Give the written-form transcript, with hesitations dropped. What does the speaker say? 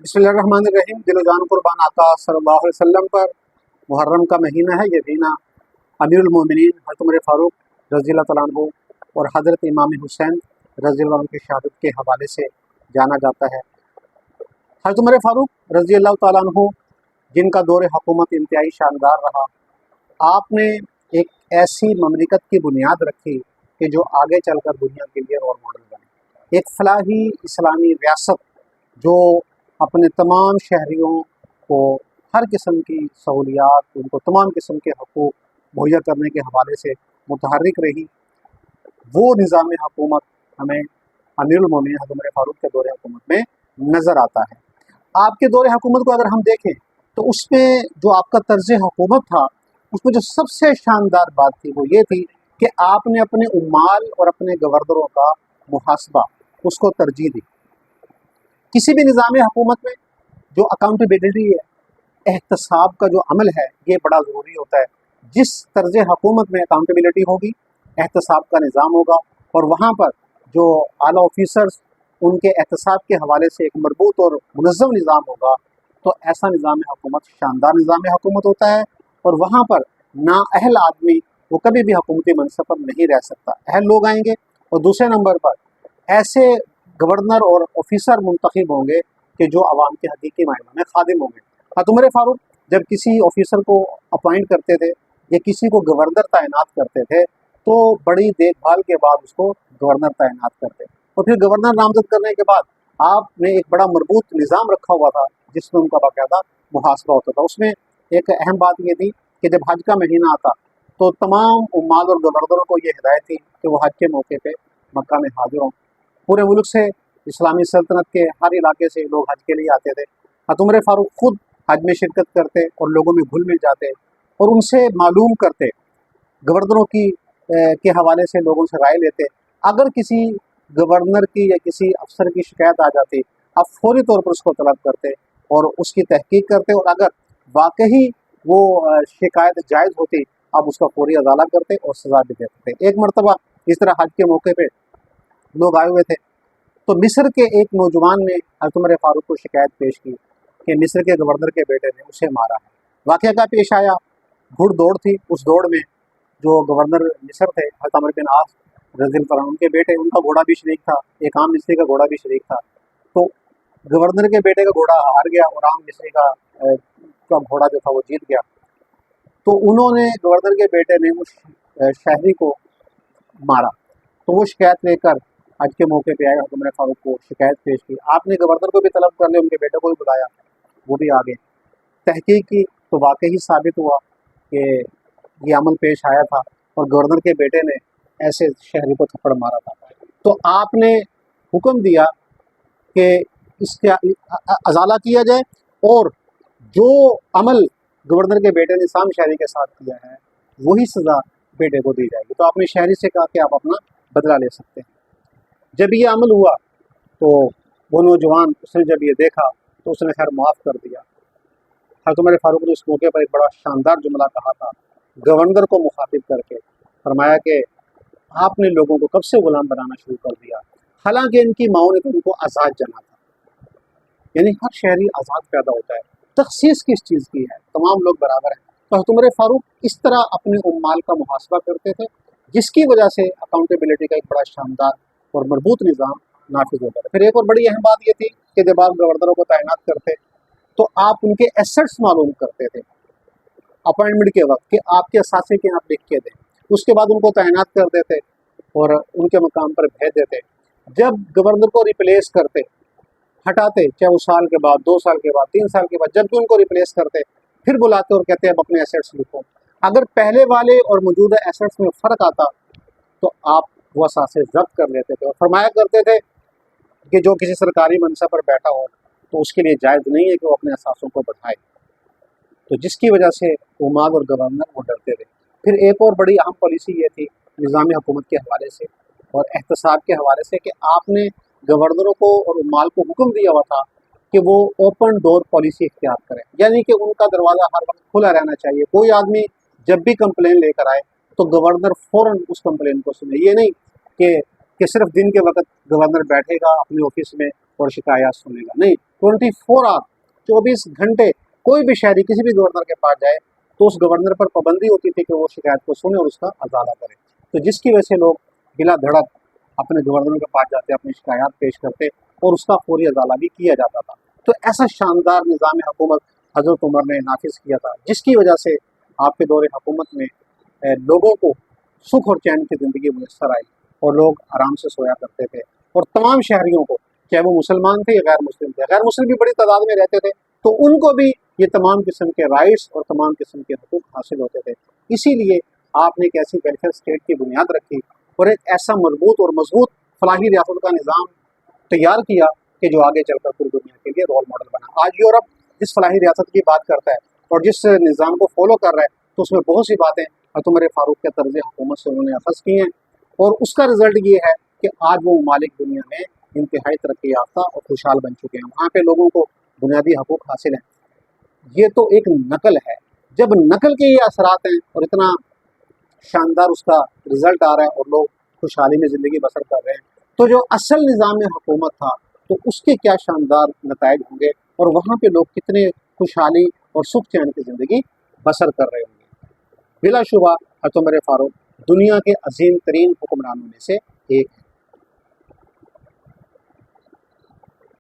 बिस्मिल्लाहिर्रहमानिर्रहीम। दिलो जान कुर्बान आका सल्लल्लाहु अलैहि वसल्लम पर। मुहर्रम का महीना है। ये महीना अमीरुल मोमिनीन हज़रत उमर फारूक रज़ियल्लाहु तआला अन्हु और हज़रत इमाम हुसैन रज़ियल्लाहु अन्हु की शहादत के हवाले से जाना जाता है। हज़रत उमर फारूक रज़ियल्लाहु तआला अन्हु, जिनका दौर हुकूमत इंतहाई शानदार रहा, आपने एक ऐसी ममलिकत की बुनियाद रखी कि जो आगे चलकर दुनिया के लिए रोल मॉडल बने। एक फलाही इस्लामी रियासत जो अपने तमाम शहरियों को हर किस्म की सहूलियात, उनको तमाम किस्म के हकूक़ मुहैया करने के हवाले से मुतहर्रिक रही, वो निज़ाम हुकूमत हमें अमीरुल मोमिनीन हज़रत उमर फारूक के दौर हुकूमत में नज़र आता है। आपके दौर हुकूमत को अगर हम देखें तो उसमें जो आपका तर्ज हुकूमत था, उसमें जो सबसे शानदार बात थी वो ये थी कि आपने अपने उम्माल और अपने गवर्नरों का मुहासबा, उसको तरजीह दी। किसी भी निज़ाम हुकूमत में जो अकाउंटेबिलिटी है, एहतसाब का जो अमल है, ये बड़ा ज़रूरी होता है। जिस तर्ज हुकूमत में अकाउंटेबिलिटी होगी, एहतसाब का निज़ाम होगा और वहाँ पर जो आला ऑफिसर्स उनके एहतसाब के हवाले से एक मरबूत और मुनज़्ज़म निज़ाम होगा, तो ऐसा निज़ाम हुकूमत शानदार निज़ाम हुकूमत होता है। और वहाँ पर नाअहल आदमी वो कभी भी हुकूमती मनसब पर नहीं रह सकता, अहल लोग आएंगे। और दूसरे नंबर पर ऐसे गवर्नर और ऑफिसर मुंतखब होंगे कि जो आवाम के हकीकी मायनों में खादिम होंगे। हज़रत उमर फारूक जब किसी ऑफिसर को अपॉइंट करते थे या किसी को गवर्नर तैनात करते थे, तो बड़ी देखभाल के बाद उसको गवर्नर तैनात करते। और फिर गवर्नर नामजद करने के बाद आपने एक बड़ा मरबूत निज़ाम रखा हुआ था जिसमें उनका बाकायदा मुहासबा होता था। उसमें एक अहम बात ये थी कि जब हज का महीना आता तो तमाम उम्माल और गवर्नरों को ये हिदायत थी कि वो हज के मौके पर मक्का में हाजिर हों। पूरे मुल्क से, इस्लामी सल्तनत के हर इलाके से लोग हज के लिए आते थे। हज़रत उमर फारूक खुद हज में शिरकत करते और लोगों में घुल मिल जाते और उनसे मालूम करते, गवर्नरों की के हवाले से लोगों से राय लेते। अगर किसी गवर्नर की या किसी अफसर की शिकायत आ जाती, आप फौरी तौर पर उसको तलब करते और उसकी तहकीक करते, और अगर वाकई वो शिकायत जायज़ होती, आप उसका फौरी अदाला करते और सज़ा भी देते थे। एक मरतबा इस तरह हज के मौके पर लोग आए हुए थे, तो मिस्र के एक नौजवान ने हज़रत उमर फारूक को शिकायत पेश की कि मिस्र के गवर्नर के बेटे ने उसे मारा है। वाक़या क्या पेश आया, घुड़ दौड़ थी। उस दौड़ में जो गवर्नर मिस्र थे हज़रत अमर बिन आस रज़ियल्लाहु अन्हु, उनके बेटे, उनका घोड़ा भी शरीक था, एक आम मिस्री का घोड़ा भी शरीक था। तो गवर्नर के बेटे का घोड़ा हार गया और आम मिस्री का घोड़ा जो था वो जीत गया। तो उन्होंने, गवर्नर के बेटे ने उस शहरी को मारा। तो वो शिकायत लेकर हज के मौके पे आए, हज़रत उमर फारूक को शिकायत पेश की। आपने गवर्नर को भी तलब कर लिया, उनके बेटे को भी बुलाया, वो भी आ गए। तहकीक की तो वाकई ही साबित हुआ कि ये अमल पेश आया था और गवर्नर के बेटे ने ऐसे शहरी को थप्पड़ मारा था। तो आपने हुक्म दिया कि इसका अजाला किया जाए और जो अमल गवर्नर के बेटे ने साम शहरी के साथ किया है वही सज़ा बेटे को दी जाएगी। तो आपने शहरी से कहा कि आप अपना बदला ले सकते हैं। जब ये अमल हुआ तो वो नौजवान, उसने जब ये देखा तो उसने खैर माफ़ कर दिया। हज़रत उमर फारूक ने उस मौके पर एक बड़ा शानदार जुमला कहा था, गवर्नर को मुखातिब करके फरमाया कि आपने लोगों को कब से गुलाम बनाना शुरू कर दिया, हालांकि इनकी माओ ने तो इनको आज़ाद जना था। यानी हर शहरी आज़ाद पैदा होता है। तखसीस किस चीज़ की है, तमाम लोग बराबर हैं। तो हज़रत उमर फारूक इस तरह अपने उम्माल का मुहासबा करते थे, जिसकी वजह से अकाउंटेबिलिटी का एक बड़ा शानदार और मजबूत निज़ाम नाफिज होता है। फिर एक और बड़ी अहम बात यह थी कि जब आप गवर्नरों को तैनात करते तो आप उनके एसेट्स मालूम करते थे अपॉइंटमेंट के वक्त कि आपके असासे के आप लिख के दें। उसके बाद उनको तैनात कर देते और उनके मकाम पर भेज देते। जब गवर्नर को रिप्लेस करते, हटाते, चाहे वो साल के बाद, 2 साल के बाद, 3 साल के बाद, जब भी उनको रिप्लेस करते फिर बुलाते और कहते अब अपने एसेट्स लिखो। अगर पहले वाले और मौजूदा एसेट्स में फ़र्क आता तो आप वो असासे जब्त कर लेते थे और फरमाया करते थे कि जो किसी सरकारी मनसब पर बैठा हो तो उसके लिए जायज़ नहीं है कि वो अपने असासों को बढ़ाए। तो जिसकी वजह से उमाद और गवर्नर वो डरते थे। फिर एक और बड़ी अहम पॉलिसी ये थी निज़ाम हुकूमत के हवाले से और एहतसाब के हवाले से कि आपने गवर्नरों को और उमाल को हुक्म दिया हुआ था कि वो ओपन डोर पॉलिसी इख्तियार करें, यानी कि उनका दरवाज़ा हर वक्त खुला रहना चाहिए। कोई आदमी जब भी कंप्लेन लेकर आए तो गवर्नर फ़ौरन उस कंप्लेन को सुने। ये नहीं कि सिर्फ दिन के वक्त गवर्नर बैठेगा अपने ऑफिस में और शिकायत सुनेगा, नहीं, 24 आवर 24 घंटे कोई भी शहरी किसी भी गवर्नर के पास जाए तो उस गवर्नर पर पाबंदी होती थी कि वो शिकायत को सुने और उसका अजाला करे। तो जिसकी वजह से लोग बिला धड़क अपने गवर्नर के पास जाते, अपनी शिकायत पेश करते और उसका फौरी अजाला भी किया जाता था। तो ऐसा शानदार निज़ाम हुकूमत हज़रत उमर ने नाफिज किया था, जिसकी वजह से आपके दौरे हुकूमत में लोगों को सुख और चैन की ज़िंदगी मुयस्सर आई और लोग आराम से सोया करते थे। और तमाम शहरियों को, चाहे वो मुसलमान थे या गैर मुस्लिम थे, गैर मुस्लिम भी बड़ी तादाद में रहते थे, तो उनको भी ये तमाम किस्म के राइट्स और तमाम किस्म के हकूक़ हासिल होते थे। इसीलिए आपने एक ऐसी वेलफेयर स्टेट की बुनियाद रखी और एक ऐसा मजबूत और मजबूत फलाही रियासत का निज़ाम तैयार किया कि जो आगे चलकर पूरी दुनिया के लिए रोल मॉडल बना। आज यूरोप जिस फलाही रियासत की बात करता है और जिस निज़ाम को फॉलो कर रहा है, तो उसमें बहुत सी बातें उमर फारूक के तर्ज हुकूमत से उन्होंने अखज़ की हैं और उसका रिज़ल्ट ये है कि आज वो ममालिक दुनिया में इंतहाई तरक्की याफ्ता और खुशहाल बन चुके हैं। वहाँ पे लोगों को बुनियादी हकूक़ हासिल हैं। ये तो एक नकल है। जब नकल के ये असरात हैं और इतना शानदार उसका रिज़ल्ट आ रहा है और लोग खुशहाली में ज़िंदगी बसर कर रहे हैं, तो जो असल निज़ाम हुकूमत था तो उसके क्या शानदार नताइज होंगे और वहाँ पे लोग कितने खुशहाली और सुख चैन की ज़िंदगी बसर कर रहे होंगे। बिलाशुबा हज़रत उमर फारूक दुनिया के अजीम तरीन हुक्मरानों में से एक है।